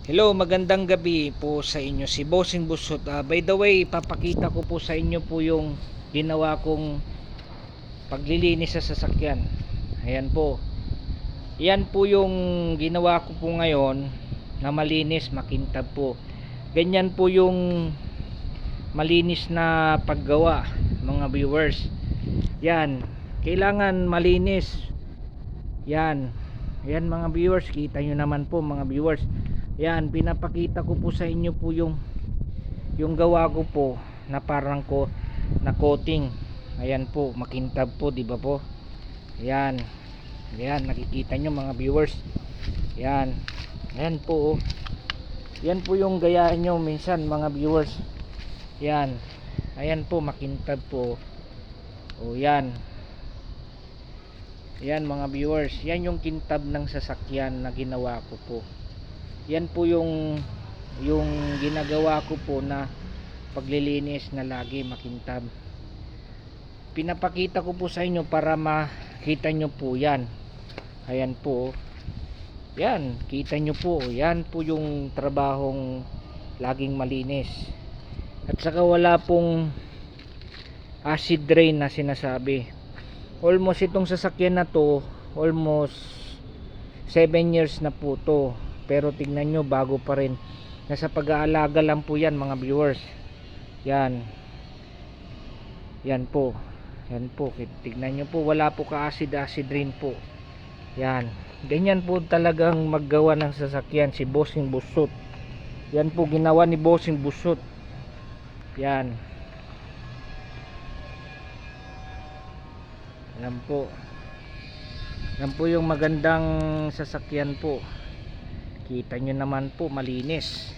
Hello, magandang gabi po sa inyo. Si Bossing Busot. By the way, papakita ko po sa inyo po yung ginawa kong paglilinis sa sasakyan. Ayan po. Yan po yung ginawa ko po ngayon na malinis, makintab po. Ganyan po yung malinis na paggawa, mga viewers. Yan. Kailangan malinis. Yan. Yan mga viewers, kita nyo naman po mga viewers. Yan, pinapakita ko po sa inyo po yung gawa ko po na parang ko na coating. Ayan po, makintab po, di ba po? Yan. Yan, nakikita nyo mga viewers. Yan. Ayan po. Oh. Yan po yung gayaan nyo minsan mga viewers. Yan. Ayan po, makintab po. O yan. Yan mga viewers. Yan yung kintab ng sasakyan na ginawa ko po. Yan po yung ginagawa ko po na paglilinis na lagi makintab. Pinapakita ko po sa inyo para makita nyo po yan. Ayan po. Yan, kita nyo po. Yan po yung trabahong laging malinis. At saka wala pong acid rain na sinasabi. Almost itong sasakyan na to, almost 7 years na po to. Pero tingnan nyo, bago pa rin. Nasa pag-aalaga lang po yan mga viewers. Yan. Yan po. Yan po. Tingnan nyo po, wala po ka-acid rain po. Yan. Ganyan po talagang maggawa ng sasakyan si Bossing Busot. Yan po ginawa ni Bossing Busot. Yan. Yan po. Yan po yung magandang sasakyan po. Kita nyo naman po, malinis.